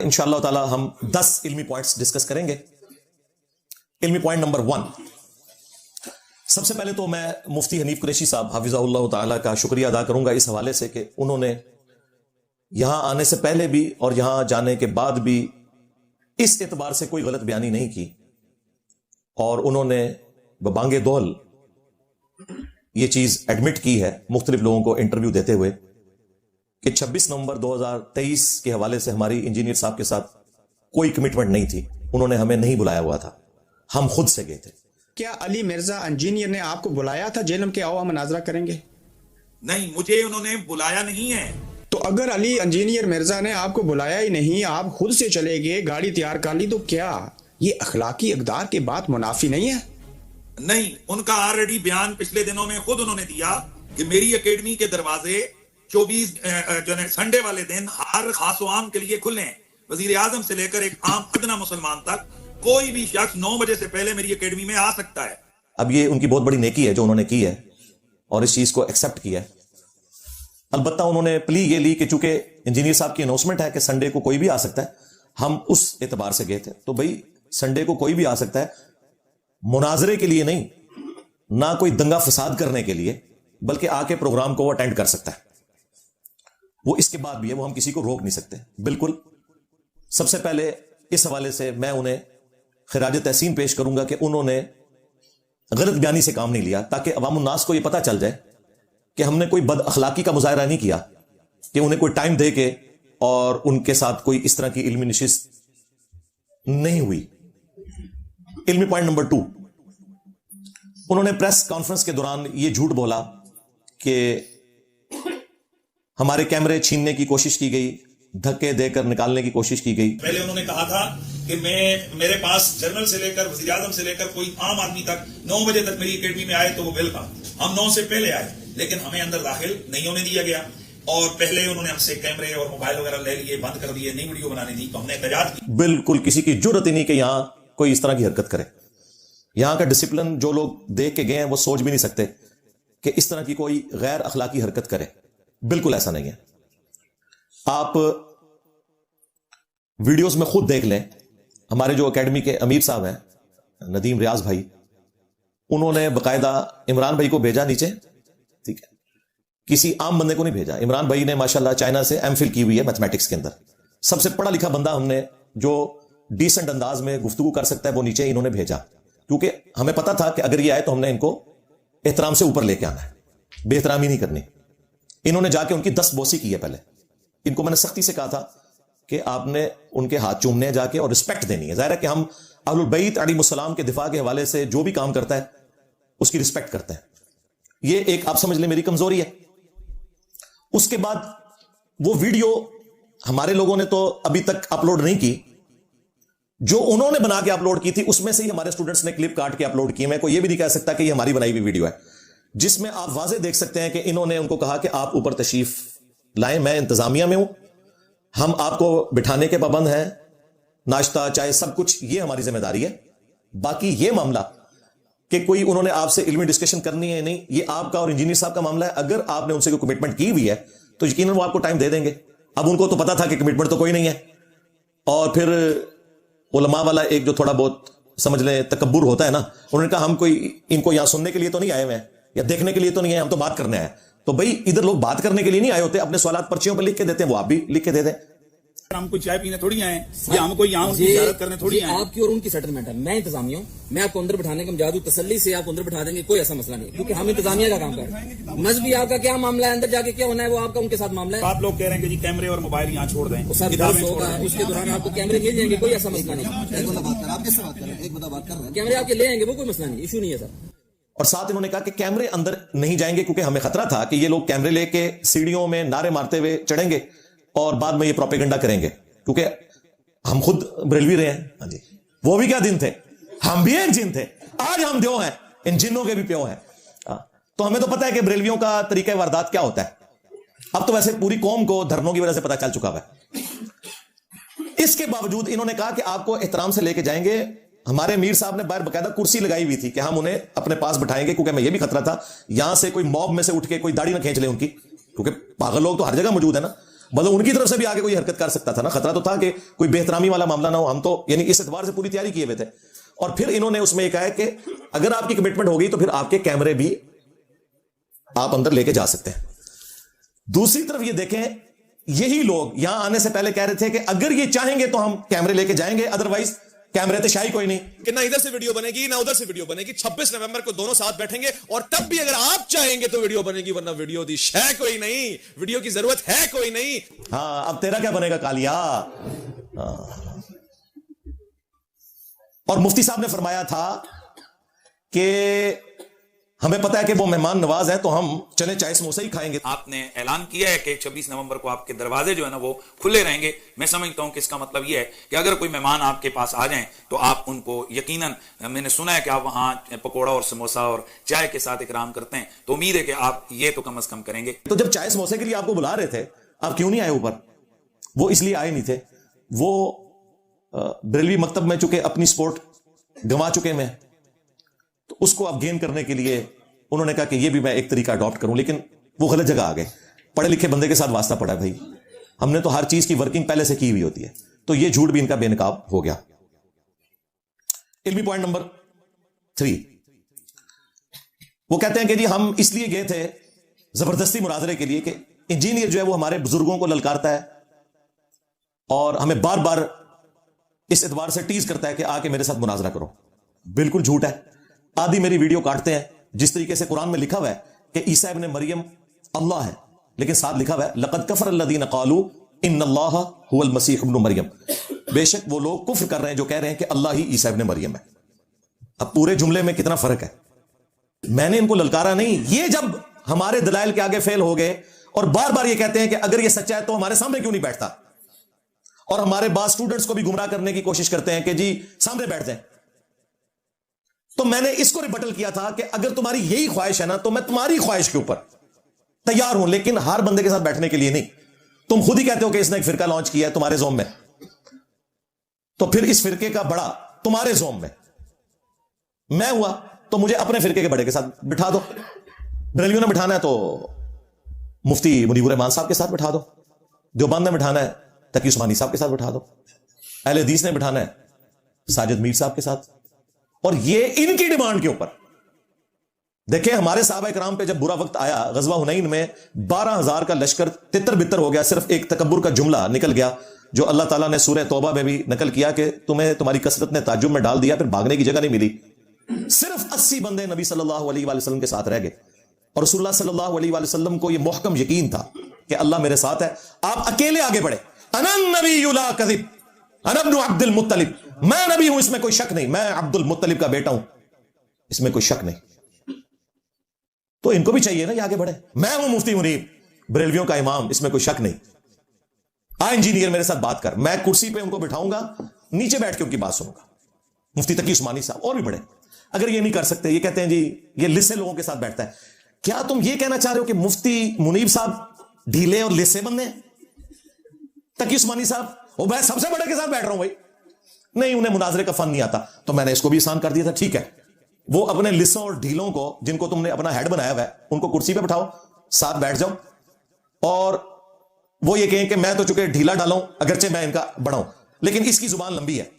इंशाअल्लाह ताला हम 10 इल्मी पॉइंट्स डिस्कस करेंगे। इल्मी पॉइंट नंबर 1, सबसे पहले तो मैं मुफ्ती हनीफ कुरैशी साहब हाफिज़हुल्लाह ताला का शुक्रिया अदा करूंगा इस हवाले से कि उन्होंने यहां आने से पहले भी और यहां जाने के बाद भी इस एतबार से कोई गलत बयानी नहीं की, और उन्होंने बबांगे दौल ये चीज एडमिट की है मुख्तलिफ लोगों को इंटरव्यू देते हुए कि 26 नवंबर 2023 के हवाले से हमारी इंजीनियर साहब के साथ कोई कमिटमेंट नहीं थी, उन्होंने हमें नहीं बुलाया हुआ था, हम खुद से गए थे। क्या अली मिर्जा इंजीनियर ने आपको बुलाया था जेलम के आओ हम मुनाजरा करेंगे? नहीं, मुझे उन्होंने बुलाया नहीं है। तो अगर अली इंजीनियर मिर्जा ने आपको बुलाया ही नहीं, आप खुद से चले गए, गाड़ी तैयार कर ली, तो क्या ये अखलाकी इक़दार के बाद मुनाफी नहीं है? नहीं, उनका ऑलरेडी बयान पिछले दिनों में खुद उन्होंने दिया कि मेरी एकेडमी के दरवाजे 24 जो है संडे वाले दिन हर खास व आम के लिए खुले हैं। वजीर आजम से लेकर एक आम अदना मुसलमान तक कोई भी शख्स 9 बजे से पहले मेरी एकेडमी में आ सकता है। अब ये उनकी बहुत बड़ी नेकी है जो उन्होंने की है और इस चीज को एक्सेप्ट किया है। अलबत्ता उन्होंने प्ली ये ली कि चूंकि इंजीनियर साहब की अनाउंसमेंट है कि संडे को कोई भी आ सकता है, हम उस एतबार से गए थे। तो भाई संडे को कोई भी आ सकता है, मुनाजरे के लिए नहीं, ना कोई दंगा फसाद करने के लिए, बल्कि आके प्रोग्राम को वो अटेंड कर सकता है। वो इसके बाद भी है, वो हम किसी को रोक नहीं सकते। बिल्कुल सबसे पहले इस हवाले से मैं उन्हें खिराज तहसीन पेश करूंगा कि उन्होंने गलत बयानी से काम नहीं लिया, ताकि अवाम उन्नास को यह पता चल जाए कि हमने कोई बद अखलाकी का मुजाहरा नहीं किया, कि उन्हें कोई टाइम दे के और उनके साथ कोई इस तरह की इल्मी नशिस्त नहीं हुई। इल्मी पॉइंट नंबर 2, उन्होंने प्रेस कॉन्फ्रेंस के दौरान यह झूठ बोला कि हमारे कैमरे छीनने की कोशिश की गई, धक्के देकर निकालने की कोशिश की गई। पहले उन्होंने कहा था कि मेरे पास जनरल से लेकर वजीर आजम से लेकर कोई आम आदमी तक 9 बजे तक मेरी एकेडमी में आए तो वो वेलकम। हम 9 से पहले आए, लेकिन हमें अंदर दाखिल नहीं होने दिया गया, और पहले उन्होंने हमसे कैमरे और मोबाइल वगैरह ले लिए, बंद कर दिए, नई वीडियो बनाने दी, तो हमने एहतजाज की। बिल्कुल किसी की जुर्रत ही नहीं कि यहां कोई इस तरह की हरकत करे। यहां का डिसिप्लिन जो लोग देख के गए हैं वो सोच भी नहीं सकते कि इस तरह की कोई गैर अखलाकी हरकत करे। बिल्कुल ऐसा नहीं है। आप वीडियोस में खुद देख लें, हमारे जो एकेडमी के अमीर साहब हैं नदीम रियाज भाई, उन्होंने बकायदा इमरान भाई को भेजा नीचे, ठीक है, किसी आम बंदे को नहीं भेजा। इमरान भाई ने माशाल्लाह चाइना से एमफिल की हुई है मैथमेटिक्स के अंदर, सबसे पढ़ा लिखा बंदा हमने जो डिसेंट अंदाज में गुफ्तगू कर सकता है वो नीचे इन्होंने भेजा, क्योंकि हमें पता था कि अगर ये आए तो हमने इनको एहतराम से ऊपर लेके आना है, बेहतरामी नहीं करनी। इन्होंने जाके उनकी 10 बोसी की है। पहले इनको मैंने सख्ती से कहा था कि आपने उनके हाथ चूमने हैं जाके और रिस्पेक्ट देनी है। जाहिर है कि हम अहलुल बैत अलैहिमुस्सलाम के दिफा के हवाले से जो भी काम करता है उसकी रिस्पेक्ट करते हैं। ये एक आप समझ लें मेरी कमजोरी है। उसके बाद वो वीडियो हमारे लोगों ने तो अभी तक अपलोड नहीं की, जो उन्होंने बना के अपलोड की थी उसमें से ही हमारे स्टूडेंट्स ने क्लिप काट के अपलोड की। मैं कोई ये भी नहीं कह सकता कि ये हमारी बनाई हुई वीडियो है, जिसमें आप वाज़े देख सकते हैं कि इन्होंने उनको कहा कि आप ऊपर तशरीफ लाएं, मैं इंतजामिया में हूं, हम आपको बिठाने के पाबंद हैं, नाश्ता चाय सब कुछ ये हमारी जिम्मेदारी है। बाकी ये मामला कि कोई उन्होंने आपसे इल्मी डिस्कशन करनी है नहीं, ये आपका और इंजीनियर साहब का मामला है। अगर आपने उनसे कोई कमिटमेंट की हुई है तो यकीनन वो आपको टाइम दे देंगे। अब उनको तो पता था कि कमिटमेंट तो कोई नहीं है, और फिर उलमा वाला एक जो थोड़ा बहुत समझ लें तकब्बुर होता है ना, उन्होंने कहा हम कोई इनको यहां सुनने के लिए तो नहीं आए हुए हैं या देखने के लिए तो नहीं आए, हम तो बात करने आए। तो भाई इधर लोग बात करने के लिए नहीं आए होते, अपने सवालात पर्चियों पर लिख के देते हैं, वो आप भी लिख के दे दें। हम कोई चाय पीने थोड़ी आए या हम कोई यहाँ जियारत करने थोड़ी आए। आपकी और उनकी सेटलमेंट है, मैं इंतजामिया हूँ, मैं आपको अंदर बिठाने का मजाद हूँ, तसल्ली से आप अंदर बिठा देंगे, कोई ऐसा मसला नहीं, क्योंकि हम इंतजामिया का काम कर रहे हैं। मजहबी आपका क्या मामला है, अंदर जाके क्या होना है वो आपका उनके साथ मामला है। आप लोग कह रहे हैं कि जी कैमरे और मोबाइल यहाँ छोड़ दें, होगा उसके दौरान आपको कैमरे मिल जाएंगे, कोई ऐसा मसला नहीं। कैमरे आपके ले आएंगे, वो कोई मसला नहीं, इशू नहीं है सर। और साथ इन्होंने कहा कि कैमरे अंदर नहीं जाएंगे क्योंकि हमें खतरा था कि ये लोग कैमरे लेके सीढ़ियों में नारे मारते हुए चढ़ेंगे और बाद में ये प्रोपेगेंडा करेंगे, क्योंकि हम खुद बरेलवी रहे हैं। हाँ जी, वो भी क्या दिन थे, हम भी एक जिन थे, आज हम द्यो हैं, इन जिन्नों के भी प्यो हैं। तो हमें तो पता है कि बरेलवियों का तरीका वारदात क्या होता है। अब तो वैसे पूरी कौम को धर्मों की वजह से पता चल चुका है। इसके बावजूद इन्होंने कहा कि आपको एहतराम से लेके जाएंगे। हमारे मीर साहब ने बाहर बकायदा कुर्सी लगाई हुई थी कि हम उन्हें अपने पास बिठाएंगे, क्योंकि हमें यह भी खतरा था यहां से कोई मॉब में से उठ के कोई दाढ़ी ना खींच ले उनकी, क्योंकि पागल लोग तो हर जगह मौजूद है ना। मतलब उनकी तरफ से भी आगे कोई हरकत कर सकता था ना, खतरा तो था कि कोई बेहतरामी वाला मामला ना हो। हम तो यानी इस एतबार से पूरी तैयारी किए हुए थे। और फिर इन्होंने उसमें कहा है कि अगर आपकी कमिटमेंट हो गई तो फिर आपके कैमरे भी आप अंदर लेके जा सकते हैं। दूसरी तरफ ये देखें, यही लोग यहां आने से पहले कह रहे थे कि अगर ये चाहेंगे तो हम कैमरे लेके जाएंगे, अदरवाइज कैमरे तो शाही कोई नहीं कि ना इधर से वीडियो बनेगी ना उधर से वीडियो बनेगी। 26 नवंबर को दोनों साथ बैठेंगे और तब भी अगर आप चाहेंगे तो वीडियो बनेगी, वरना वीडियो दी है कोई नहीं, वीडियो की जरूरत है कोई नहीं। हाँ, अब तेरा क्या बनेगा कालिया। और मुफ्ती साहब ने फरमाया था कि हमें पता है कि वो मेहमान नवाज है, तो हम चले चाय समोसे ही खाएंगे। आपने ऐलान किया है कि 26 नवंबर को आपके दरवाजे जो है ना वो खुले रहेंगे। मैं समझता हूं कि इसका मतलब यह है कि अगर कोई मेहमान आपके पास आ जाएं तो आप उनको यकीनन, मैंने सुना है कि आप वहां पकोड़ा और समोसा और चाय के साथ इकराम करते हैं, तो उम्मीद है कि आप ये तो कम से कम करेंगे। तो जब चाय समोसे के लिए आपको बुला रहे थे, आप क्यों नहीं आए ऊपर? वो इसलिए आए नहीं थे, वो बरेलवी मकतब में चुके अपनी स्पोर्ट गंवा चुके में, तो उसको अब गेन करने के लिए उन्होंने कहा कि ये भी मैं एक तरीका अडॉप्ट करूं, लेकिन वो गलत जगह आ गए। पढ़े लिखे बंदे के साथ वास्ता पड़ा है भाई, हमने तो हर चीज की वर्किंग पहले से की हुई होती है, तो ये झूठ भी इनका बेनकाब हो गया। इल्मी पॉइंट नंबर 3, वो कहते हैं कि जी हम इसलिए गए थे जबरदस्ती मुनाजरे के लिए कि इंजीनियर जो है वो हमारे बुजुर्गों को ललकारता है और हमें बार बार इस एतबार से टीज करता है कि आके मेरे साथ मुनाजरा करो। बिल्कुल झूठ है। आधी मेरी वीडियो काटते हैं, जिस तरीके से कुरान में लिखा हुआ है कि ईसा इब्न मरियम अल्लाह है, लेकिन साथ लिखा हुआ है लक़द कफ़र अल्लज़ीना क़ालू इन्नल्लाह हुवल मसीह इब्न मरियम। बेशक वो लोग कुफ्र कर रहे हैं जो कह रहे हैं कि अल्लाह ही ईसा इब्न मरियम है। अब पूरे जुमले में कितना फर्क है। मैंने इनको ललकारा नहीं, ये जब हमारे दलाइल के आगे फेल हो गए और बार बार ये कहते हैं कि अगर ये सच्चा है तो हमारे सामने क्यों नहीं बैठता, और हमारे बाद स्टूडेंट्स को भी गुमराह करने की कोशिश करते हैं कि जी सामने बैठ जाए। तो मैंने इसको रिबटल किया था कि अगर तुम्हारी यही ख्वाहिश है ना, तो मैं तुम्हारी ख्वाहिश के ऊपर तैयार हूं, लेकिन हर बंदे के साथ बैठने के लिए नहीं। तुम खुद ही कहते हो कि इसने एक फिरका लॉन्च किया है तुम्हारे जोम में, तो फिर इस फिरके का बड़ा तुम्हारे जोम में मैं हुआ, तो मुझे अपने फिरके के बड़े के साथ बिठा दो। बरेलियों ने बिठाना है तो मुफ्ती मुनीबुर रहमान साहब के साथ बिठा दो, देवबंद ने बिठाना है तकी उस्मानी साहब के साथ बिठा दो, अहले हदीस ने बिठाना है साजिद मीर साहब के साथ। और ये इनकी डिमांड के ऊपर देखें, हमारे साहबा इकराम पे जब बुरा वक्त आया, गजवा हुनैन में 12,000 का लश्कर तितर बितर हो गया, सिर्फ एक तकब्बुर का जुमला निकल गया जो अल्लाह ताला ने सूरह तौबा में भी नकल किया कि तुम्हें तुम्हारी कसरत ने ताज्जुब में डाल दिया, फिर भागने की जगह नहीं मिली। सिर्फ 80 बंदे नबी सल्लल्लाहु अलैहि वसल्लम के साथ रह गए, और रसूलुल्लाह सल्लल्लाहु अलैहि वसल्लम को यह मुहकम यकीन था कि अल्लाह मेरे साथ है। आप अकेले आगे बढ़े, अनन नबी ला कज़िब अना इब्नु अब्दुल मुत्तलिब, मैं नबी हूं इसमें कोई शक नहीं, मैं अब्दुल मुत्तलिब का बेटा हूं इसमें कोई शक नहीं। तो इनको भी चाहिए ना ये आगे बढ़े। मैं हूं मुफ्ती मुनीब बरेलवियों का इमाम, इसमें कोई शक नहीं। आ इंजीनियर मेरे साथ बात कर, मैं कुर्सी पे उनको बिठाऊंगा, नीचे बैठ के उनकी बात सुनूंगा। मुफ्ती तकी उस्मानी साहब और भी बड़े, अगर ये नहीं कर सकते, ये कहते हैं जी ये लिस्से लोगों के साथ बैठता है, क्या तुम ये कहना चाह रहे हो कि मुफ्ती मुनीब साहब ढीले और लिस्से बंदे हैं? तकी उस्मानी साहब वो मैं सबसे बड़े के साथ बैठ रहा हूं भाई, नहीं उन्हें मुनाजरे का फन नहीं आता, तो मैंने इसको भी आसान कर दिया था। ठीक है, वो अपने लिस्सों और ढीलों को, जिनको तुमने अपना हेड बनाया हुआ है, उनको कुर्सी पे बिठाओ, साथ बैठ जाओ, और वो ये कहें कि मैं तो चुके ढीला डालूं, अगरचे मैं इनका बढ़ाऊं, लेकिन इसकी जुबान लंबी है,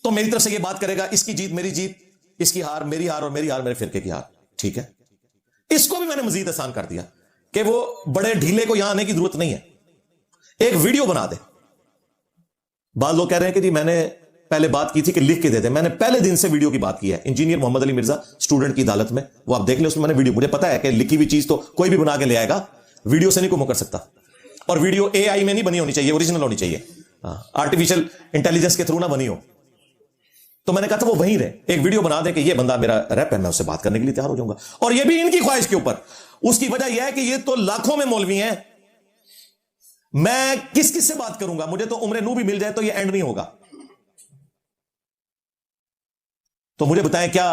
तो मेरी तरफ से ये बात करेगा, इसकी जीत मेरी जीत, इसकी हार मेरी हार, और मेरी हार मेरे फिरके की हार। ठीक है, इसको भी मैंने मजीद आसान कर दिया कि वो बड़े ढीले को यहां आने की जरूरत नहीं है, एक वीडियो बना दे। बाद लोग कह रहे हैं कि जी मैंने पहले बात की थी कि लिख के दे दे, मैंने पहले दिन से वीडियो की बात की है। इंजीनियर मोहम्मद अली मिर्जा स्टूडेंट की अदालत में, वो आप देख ले, उसमें मैंने वीडियो, मुझे पता है कि लिखी हुई चीज तो कोई भी बना के ले आएगा, वीडियो से नहीं को कर सकता, और वीडियो AI में नहीं बनी होनी चाहिए, ओरिजिनल होनी चाहिए, आर्टिफिशियल इंटेलिजेंस के थ्रू ना बनी हो। तो मैंने कहा था वो वहीं रहे, एक वीडियो बना दे कि ये बंदा मेरा रैप है, मैं उससे बात करने के लिए तैयार हो जाऊंगा। और ये भी इनकी ख्वाहिश के ऊपर। उसकी वजह यह है कि ये तो लाखों में मौलवी हैं, मैं किस किस से बात करूंगा? मुझे तो उम्र नू भी मिल जाए तो ये एंड नहीं होगा। तो मुझे बताएं, क्या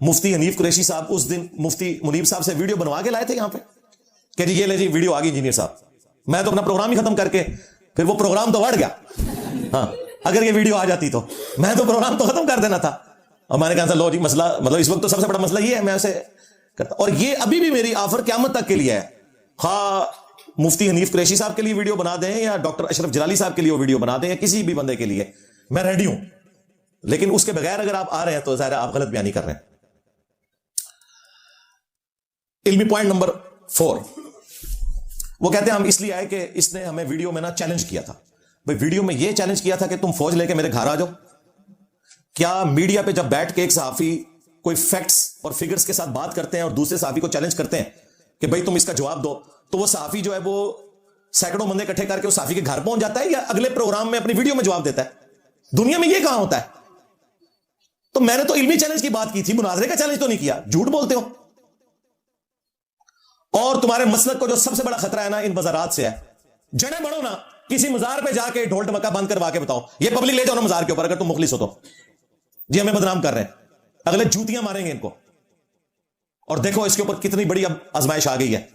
मुफ्ती हनीफ कुरैशी साहब उस दिन मुफ्ती मुनीब साहब से वीडियो बनवा के लाए थे यहां पे कि जी ये ले जी वीडियो आ गई इंजीनियर साहब? मैं तो अपना प्रोग्राम ही खत्म करके, फिर वो प्रोग्राम तो बढ़ गया। हाँ, अगर ये वीडियो आ जाती तो मैं तो प्रोग्राम तो खत्म कर देना था। और मैंने कहा था लो जी मसला, मतलब इस वक्त तो सबसे बड़ा मसला ये है, मैं ऐसे करता। और ये अभी भी मेरी ऑफर क़यामत तक के लिए है, खा मुफ्ती हनीफ कुरैशी साहब के लिए वीडियो बना दें या डॉक्टर अशरफ जलाली साहब के लिए वीडियो बना दें या किसी भी बंदे के लिए, मैं रेडी हूं। लेकिन उसके बगैर अगर आप आ रहे हैं तो ज़ाहिर है आप गलत बयानी कर रहे हैं। इल्मी पॉइंट नंबर 4, वो कहते हैं हम इसलिए आए कि इसने हमें वीडियो में ना चैलेंज किया था। भाई वीडियो में यह चैलेंज किया था कि तुम फौज लेके मेरे घर आ जाओ। क्या मीडिया पे जब बैठ के एक सहाफी कोई फैक्ट्स और फिगर्स के साथ बात करते हैं और दूसरे सहाफी को चैलेंज करते हैं कि भाई तुम इसका जवाब दो, तो वो सहाफी जो है वो सैकड़ों बंदे इकट्ठे करके उस सहाफी के घर पहुंच जाता है या अगले प्रोग्राम में अपनी वीडियो में जवाब देता है? दुनिया में यह कहां होता है? तो मैंने तो इल्मी चैलेंज की बात की थी, मुनाजरे का चैलेंज तो नहीं किया। झूठ बोलते हो। और तुम्हारे मसलक को जो सबसे बड़ा खतरा है ना इन बाजारात से है। जड़े बढ़ो ना, किसी मजार पे जाके ढोल ढमक्का बंद करवा के बताओ, ये पब्लिक ले जाओ ना मजार के ऊपर अगर तुम मुखलिस हो तो। जी हमें बदनाम कर रहे हैं, अगले जूतियां मारेंगे इनको। और देखो इसके ऊपर कितनी बड़ी अब आजमाइश आ गई है।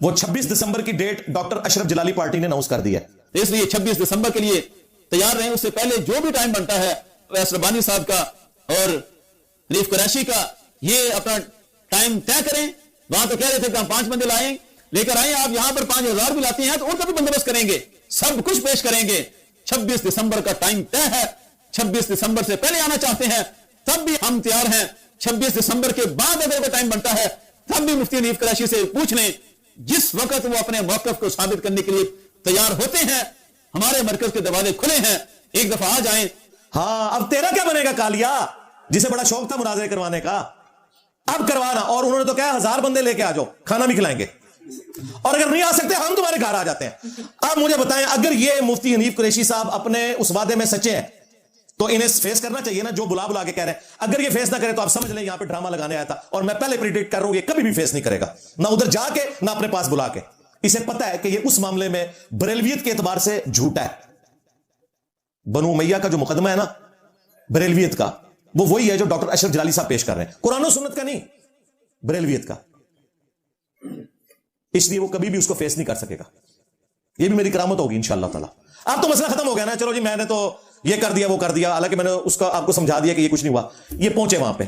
वो 26 दिसंबर की डेट डॉक्टर अशरफ जलाली पार्टी ने अनाउंस कर दी है। इसलिए 26 दिसंबर के लिए तैयार रहें। उससे पहले जो भी टाइम बनता है वैस रब्बानी साहब का और हनीफ कुरैशी का, ये अपना टाइम तय करें। वहां तो कह रहे थे कि हम 5 बंदे लाएं, लेकर आए। आप यहां पर 5000 भी लाते हैं तो उनका भी बंदोबस्त करेंगे, सब कुछ पेश करेंगे। 26 दिसंबर का टाइम तय है। 26 दिसंबर से पहले आना चाहते हैं तब भी हम तैयार हैं। 26 दिसंबर के बाद अगर कोई टाइम बनता है तब भी मुफ्ती हनीफ कुरैशी से पूछ लें। जिस वक्त वो अपने मौकफ को साबित करने के लिए तैयार होते हैं, हमारे मरकज के दरवाजे खुले हैं, एक दफा आ जाएं। हाँ, अब तेरा क्या बनेगा कालिया, जिसे बड़ा शौक था मुनाजरे करवाने का, अब करवाना। और उन्होंने तो कहा 1000 बंदे लेके आ जाओ, खाना भी खिलाएंगे। और अगर नहीं आ सकते हम तुम्हारे घर आ जाते हैं। अब मुझे बताएं, अगर ये मुफ्ती हनीफ कुरैशी साहब अपने उस वादे में सच्चे हैं तो इन्हें फेस करना चाहिए ना, जो बुला बुला के कह रहे हैं। अगर ये फेस ना करे तो आप समझ लें यहां पे ड्रामा लगाने आया था। और मैं पहले प्रिडिक्ट कर रहा हूं ये कभी भी फेस नहीं करेगा, ना उधर जाके ना अपने पास बुला के। इसे पता है कि ये उस मामले में बरेलवियत के एतबार से झूठा है। बनु उमैया का जो मुकदमा है ना बरेलवियत का, वो वही है जो डॉक्टर अशरफ जलाली साहब पेश कर रहे हैं, कुरान और सुन्नत का नहीं, बरेलवियत का। इसलिए वो कभी भी उसको फेस नहीं कर सकेगा। ये भी मेरी करामत होगी इंशाअल्लाह ताला। अब तो मसला खत्म हो गया ना, चलो जी मैंने तो ये कर दिया वो कर दिया, हालांकि मैंने उसका आपको समझा दिया कि ये कुछ नहीं हुआ। ये पहुंचे वहां पे,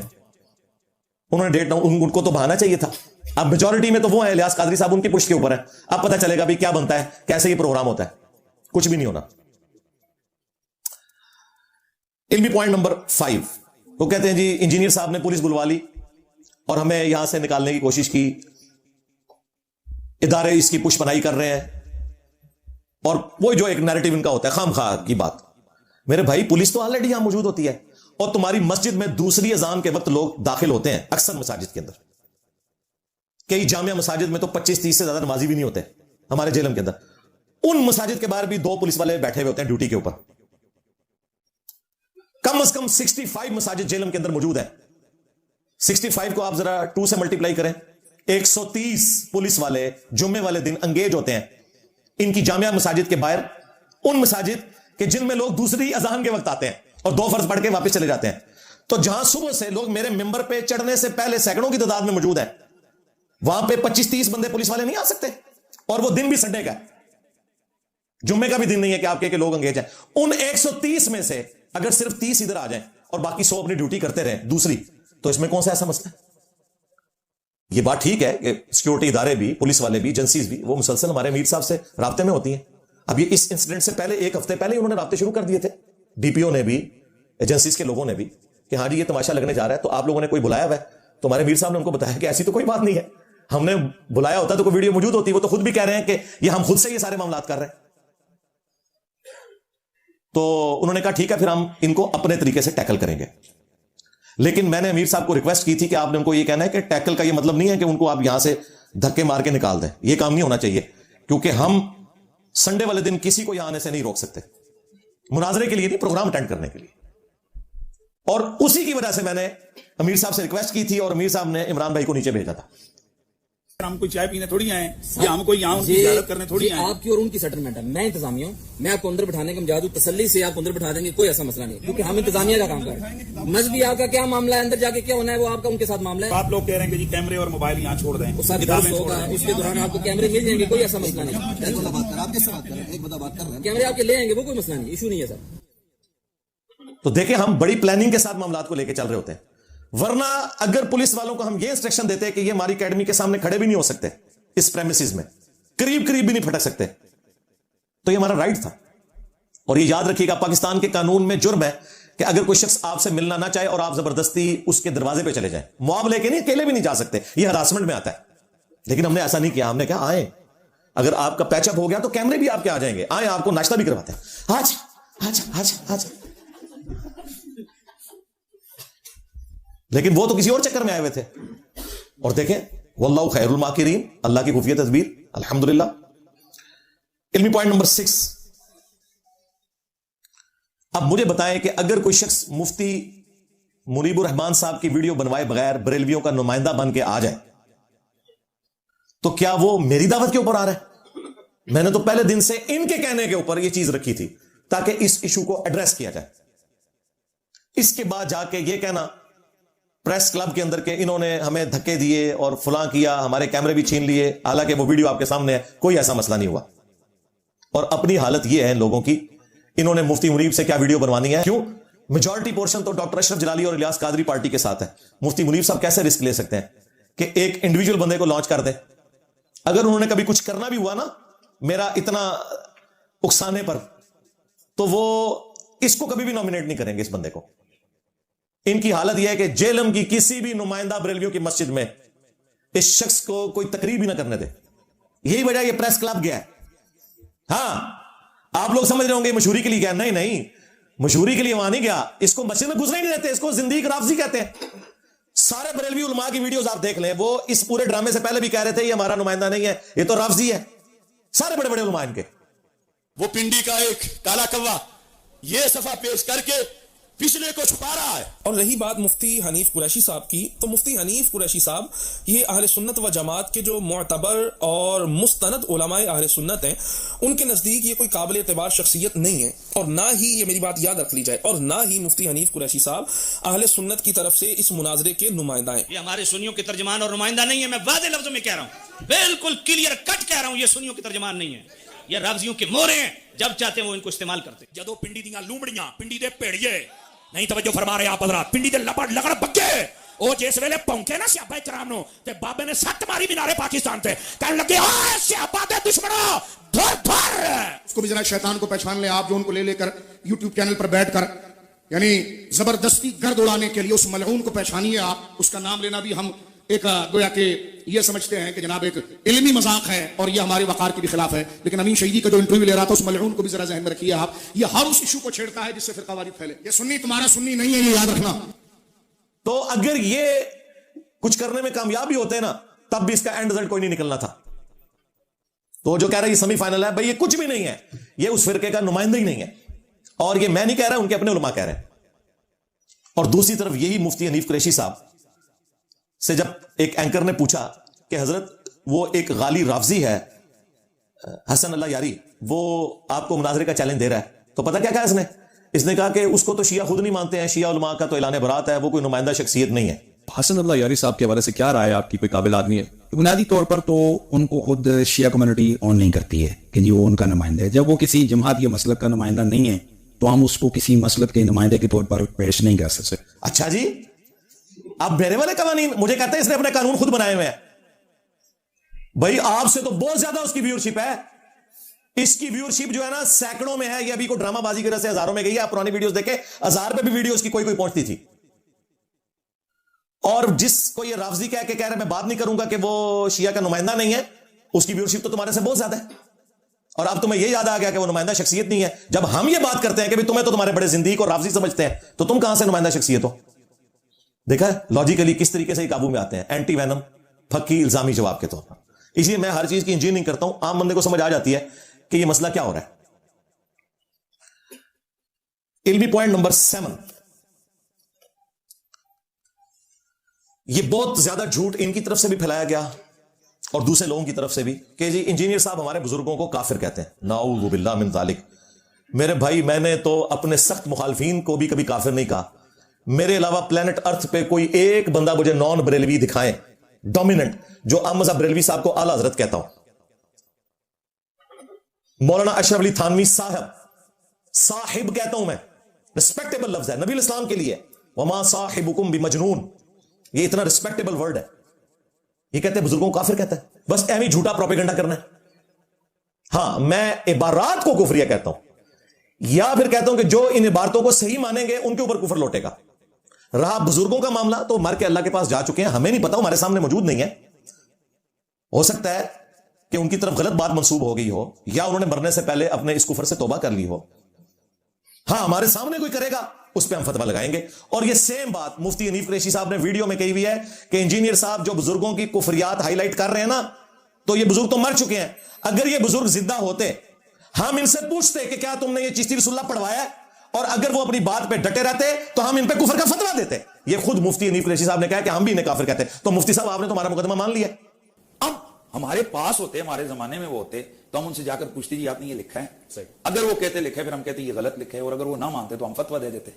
उन्होंने डेट उनको तो बहाना चाहिए था। अब मेजॉरिटी में तो वो है इलियास कादरी साहब, उनकी पुष्ट के ऊपर है। अब पता चलेगा भी क्या बनता है, कैसे ये प्रोग्राम होता है। कुछ भी नहीं होना। इल्मी पॉइंट नंबर 5, वो कहते हैं जी इंजीनियर साहब ने पुलिस बुलवा ली और हमें यहां से निकालने की कोशिश की, इदारे इसकी पुष्पनाई कर रहे हैं। और वो जो एक नैरेटिव इनका होता है खामखा की बात। मेरे भाई पुलिस तो ऑलरेडी यहां मौजूद होती है और तुम्हारी मस्जिद में दूसरी अजान के वक्त लोग दाखिल होते हैं अक्सर मसाजिद के अंदर। कई जामिया मसाजिद में तो 25-30 से ज्यादा नमाजी भी नहीं होते हमारे जेलम के अंदर। उन मसाजिद के बाहर भी 2 पुलिस वाले बैठे हुए होते हैं ड्यूटी के ऊपर। कम से कम 65 मसाजिद जेलम के अंदर मौजूद है। 65 को आप जरा 2 से मल्टीप्लाई करें, 130 पुलिस वाले जुम्मे वाले दिन अंगेज होते हैं इनकी जामिया मसाजिद के बाहर, उन मसाजिद के जिनमें लोग दूसरी अजान के वक्त आते हैं और 2 फर्ज पढ़ के वापस चले जाते हैं। तो जहां सुबह से लोग मेरे मिंबर पे चढ़ने से पहले सैकड़ों की तादाद में मौजूद है, वहां पे 25-30 बंदे पुलिस वाले नहीं आ सकते। और वो दिन भी संडे का, जुम्मे का भी दिन नहीं है कि आपके लोग अंगेज हैं। उन 130 में से अगर सिर्फ 30 इधर आ जाएं और बाकी 100 अपनी ड्यूटी करते रहे दूसरी, तो इसमें कौन सा ऐसा मसला है? ये बात ठीक है कि सिक्योरिटी इदारे भी, पुलिस वाले भी, एजेंसीज भी, वो मुसलसल हमारे अमीर साहब से राब्ते में होती हैं। अब ये इस इंसिडेंट से पहले 1 हफ्ते पहले उन्होंने राब्ते शुरू कर दिए थे, डीपीओ ने भी, एजेंसीज के लोगों ने भी, कि हाँ जी ये तमाशा लगने जा रहा है, तो आप लोगों ने कोई बुलाया हुआ है? तो हमारे अमीर साहब ने उनको बताया कि ऐसी तो कोई बात नहीं है, हमने बुलाया होता तो कोई वीडियो मौजूद होती। वो तो खुद भी कह रहे हैं कि ये हम खुद से ये सारे मामलात कर रहे हैं। तो उन्होंने कहा ठीक है, फिर हम इनको अपने तरीके से टैकल करेंगे। लेकिन मैंने अमीर साहब को रिक्वेस्ट की थी कि आपने उनको ये कहना है कि टैकल का ये मतलब नहीं है कि उनको आप यहां से धक्के मार के निकाल दें। ये काम नहीं होना चाहिए, क्योंकि हम संडे वाले दिन किसी को यहां आने से नहीं रोक सकते, मुनाजरे के लिए नहीं, प्रोग्राम अटेंड करने के लिए। और उसी की वजह से मैंने अमीर साहब से रिक्वेस्ट की थी और अमीर साहब ने इमरान भाई को नीचे भेजा था। हम कोई चाय पीने थोड़ी आए या हम कोई यहाँ उनकी इजाजत करने थोड़ी आए। आपकी और उनकी सेटलमेंट है, मैं इंतजामिया हूँ, मैं आपको अंदर बिठाने का मजाद हूँ, तसल्ली से आप अंदर बिठा देंगे, कोई ऐसा मसला नहीं, क्योंकि हम इंतजामिया का काम कर रहे हैं। मजहबी आपका क्या मामला है, अंदर जाके क्या होना है वो आपका उनके साथ मामला है। आप लोग कह रहे हैं कि जी कैमरे और मोबाइल यहाँ छोड़ दें, उसके दौरान आपको कैमरे मिल जाएंगे, कोई ऐसा मसला नहीं। कैमरे आपके ले आएंगे, वो कोई मसला नहीं, इशू नहीं है सर। तो देखें हम बड़ी प्लानिंग के साथ मामलात को लेकर चल रहे होते हैं। वरना अगर पुलिस वालों को हम ये इंस्ट्रक्शन देते हैं कि ये हमारी एकेडमी के सामने खड़े भी नहीं हो सकते इस प्रेमिसेस में, करीब करीब भी नहीं फटक सकते। तो ये हमारा राइट था। और ये याद रखिएगा, पाकिस्तान के कानून में जुर्म है कि अगर कोई शख्स आपसे मिलना ना चाहे और आप जबरदस्ती उसके दरवाजे पे चले जाएं, मुआव लेके नहीं, अकेले भी नहीं जा सकते, ये हरासमेंट में आता है। लेकिन हमने ऐसा नहीं किया। हमने कहा आए, अगर आपका पैचअप हो गया तो कैमरे भी आपके आ जाएंगे, आए आपको नाश्ता भी करवाते हैं, आज आज आज आज। लेकिन वो तो किसी और चक्कर में आए हुए थे। और देखें, वल्लाहु खैरुल माकिरीन, अल्लाह की खुफिया तदबीर, अल्हम्दुलिल्लाह। इल्मी पॉइंट नंबर 6। अब मुझे बताएं कि अगर कोई शख्स मुफ्ती मुनीबुर रहमान साहब की वीडियो बनवाए बगैर बरेलवियों का नुमाइंदा बन के आ जाए, तो क्या वो मेरी दावत के ऊपर आ रहा है? मैंने तो पहले दिन से इनके कहने के ऊपर यह चीज रखी थी ताकि इस इशू को एड्रेस किया जाए। इसके बाद जाके ये कहना प्रेस क्लब के अंदर के इन्होंने हमें धक्के दिए और फलां किया, हमारे कैमरे भी छीन लिए, हालांकि वो वीडियो आपके सामने है, कोई ऐसा मसला नहीं हुआ। और अपनी हालत ये है लोगों की, इन्होंने मुफ्ती मुनीब से क्या वीडियो बनवानी है? क्यों? मेजॉरिटी पोर्शन तो डॉक्टर अशरफ जलाली और इलियास कादरी पार्टी के साथ है। मुफ्ती मुनीब साहब कैसे रिस्क ले सकते हैं कि एक इंडिविजुअल बंदे को लॉन्च कर दें? अगर उन्होंने कभी कुछ करना भी हुआ ना मेरा इतना उकसाने पर, तो वो इसको कभी भी नॉमिनेट नहीं करेंगे, इस बंदे को। इनकी हालत यह है कि जेलम की किसी भी नुमाइंदा बरेलवियों की मस्जिद में इस शख्स को कोई तकरीब ही ना करने दे। यही वजह ये प्रेस क्लब गया है। हाँ, आप लोग समझ रहे होंगे मशहूरी के लिए गया, नहीं नहीं, मशहूरी के लिए वहां नहीं गया, इसको मस्जिद में घुसने ही नहीं देते, इसको जिंदगी राफजी कहते हैं। सारे बरेलवी उलमा की वीडियोस आप देख लें, वो इस पूरे ड्रामे से पहले भी कह रहे थे ये हमारा नुमाइंदा नहीं है, ये तो राफजी है। सारे बड़े बड़े उलमा इनके। वो पिंडी का एक काला कौवा ये सफा पेश करके पिछले को छुपा रहा है। और रही बात मुफ्ती हनीफ कुरैशी साहब की, तो मुफ्ती हनीफ कुरैशी साहब ये अहले सुन्नत व जमात के जो मुअतबर और मुस्तनद उलमाए अहले सुन्नत हैं, उनके नजदीक ये कोई काबिल एतबार शख्सियत नहीं है। और ना ही, ये मेरी बात याद रख ली जाए, और ना ही मुफ्ती हनीफ कुरैशी साहब अहले सुन्नत की तरफ से इस मुनाजरे के नुमाइंदा हैं। ये हमारे सुन्नियों के तर्जमान और नुमाइंदा नहीं है। मैं वादे लफ्जों में कह रहा हूं, बिल्कुल क्लियर कट कह रहा हूं, ये सुन्नियों के तर्जमान नहीं है, ये रावजियों के मोहरे हैं, जब चाहते हैं वो इनको इस्तेमाल करते। जदों पिंडी दियां लूमड़ियां, पिंडी दे भेड़िए नहीं तवज्जो फरमा रहे आप हज़रात, पिंडी दे लपड़ लगड़ बग्गे ओ जिस वेले पौंके ना सियाबा इकराम नो ते बाबे ने सट मारी मीनारे पाकिस्तान ते, कहने लगे ओए सियाबा दे दुश्मनों धर धर। उसको भी जरा शैतान को पहचान ले आप, जो उनको ले लेकर यूट्यूब चैनल पर बैठकर यानी जबरदस्ती गर्द उड़ाने के लिए उस मलऊन को पहचानिए आप। उसका नाम लेना भी हम एक गोया के ये समझते हैं कि जनाब एक इल्मी मजाक है और ये हमारे वकार के भी खिलाफ है। लेकिन अमीन शहीदी का जो इंटरव्यू ले रहा था, उस मलऊन को भी जरा जहन में रखिए आप, ये हर उस इशू को छेड़ता है जिससे फिरकावारी फैले। ये सुन्नी तुम्हारा सुन्नी नहीं है, ये याद रखना। तो अगर ये कुछ करने में कामयाब भी होते हैं ना, तब भी इसका एंड रिजल्ट कोई नहीं निकलना था। तो जो कह रहा है ये सेमीफाइनल है, भाई ये कुछ भी नहीं है, ये उस फिरके का नुमाइंदा ही नहीं है। और ये मैं नहीं कह रहा, उनके अपने उलमा कह रहे हैं। और दूसरी तरफ यही मुफ्ती हनीफ कुरैशी साहब से जब एक एंकर ने पूछा कि हजरत वो एक गाली राफजी है हसन अल्लाह यारी, वो आपको मुनाजरे का चैलेंज दे रहा है, तो पता क्या कहा इसने कहा कि उसको तो शिया खुद नहीं मानते हैं, शिया उलमा का तो ऐलान बरात है, वो कोई नुमाइंदा शख्सियत नहीं है। हसन अल्लाह यारी साहब के हवाले से क्या राय है आपकी? कोई काबिल आदमी है? बुनियादी तौर पर तो उनको खुद शिया कम्युनिटी ऑन नहीं करती है कि जी वो उनका नुमाइंदा है। जब वो किसी जमात या मसलक का नुमाइंदा नहीं है तो हम उसको किसी मसलक के नुमाइंदे के तौर पर पेश नहीं कर सकते। अच्छा जी, अब मेरे वाले कवानीन मुझे कहते हैं इसने अपने कानून खुद बनाए हुए हैं। भाई आपसे तो बहुत ज्यादा उसकी व्यूअरशिप है। इसकी व्यूअरशिप जो है ना सैकड़ों में है, ये अभी को ड्रामाबाजी की वजह से हजारों में गई है। आप पुरानी वीडियोस देखे, 1000 पे भी वीडियोस की कोई पहुंचती थी। और जिसको ये राफजी कह के कह रहे मैं बात नहीं करूंगा कि वो शिया का नुमाइंदा नहीं है, उसकी व्यूअरशिप तो तुम्हारे से बहुत ज्यादा है। और अब तुम्हें यह याद आ गया कि वो नुमाइंदा शख्सियत नहीं है। जब हम ये बात करते हैं कि भाई तुम्हें तो तुम्हारे बड़े जिंदगी और राफजी समझते हैं, तो तुम कहां से नुमाइंदा शख्सियत हो? देखा लॉजिकली किस तरीके से काबू में आते हैं, एंटी वैनम फक्की इल्जामी जवाब के तौर पर। इसलिए मैं हर चीज की इंजीनियरिंग करता हूं, आम बंदे को समझ आ जाती है कि ये मसला क्या हो रहा है। इल्मी पॉइंट नंबर 7, ये बहुत ज्यादा झूठ इनकी तरफ से भी फैलाया गया और दूसरे लोगों की तरफ से भी कि जी इंजीनियर साहब हमारे बुजुर्गों को काफिर कहते हैं। नाऊज़ु बिल्लाह मिन ज़ालिक। मेरे भाई, मैंने तो अपने सख्त मुखालफीन को भी कभी काफिर नहीं कहा। मेरे अलावा प्लेनेट अर्थ पे कोई एक बंदा मुझे नॉन बरेलवी दिखाएं डोमिनेंट, जो अहमद बरेलवी साहब को आला हजरत कहता हूं। मौलाना अशरफ अली थानवी साहब, साहिब कहता हूं मैं, रिस्पेक्टेबल लफ्ज है नबी इस्लाम के लिए। वमा साहिबुकुम बिमजनून, ये इतना रिस्पेक्टेबल वर्ड है। ये कहते हैं बुजुर्गों को काफिर कहता है। बस एवं झूठा प्रोपेगेंडा करना है। हां, मैं इबारात को कुफरिया कहता हूं, या फिर कहता हूं कि जो इन इबारतों को सही मानेंगे उनके ऊपर कुफर लौटेगा। रहा बुजुर्गों का मामला, तो मर के अल्लाह के पास जा चुके हैं, हमें नहीं पता, हमारे सामने मौजूद नहीं है। हो सकता है कि उनकी तरफ गलत बात मंसूब हो गई हो, या उन्होंने मरने से पहले अपने इस कुफर से तौबा कर ली हो। हां, हमारे सामने कोई करेगा उस पर हम फतवा लगाएंगे। और ये सेम बात मुफ्ती हनीफ कुरैशी साहब ने वीडियो में कही हुई है कि इंजीनियर साहब जो बुजुर्गों की कुफरियात हाईलाइट कर रहे हैं ना, तो ये बुजुर्ग तो मर चुके हैं। अगर ये बुजुर्ग जिंदा होते, हम इनसे पूछते कि क्या तुमने ये चिश्ती रसूलुल्लाह पढ़वाया है, और अगर वो अपनी बात पे डटे रहते तो हम इन पे कुफर का फतवा देते। ये खुद मुफ्ती हनीफ कुरैशी साहब ने कहा कि हम भी इन्हें काफिर कहते हैं। तो मुफ्ती साहब, आपने तो हमारा मुकदमा मान लिया। अब हमारे पास होते, हमारे जमाने में वो होते, तो हम उनसे जाकर पूछते जी आपने ये लिखा है, अगर वो कहते लिखा है, फिर हम कहते ये गलत लिखा है, और अगर वो ना मानते तो हम फतवा दे देते।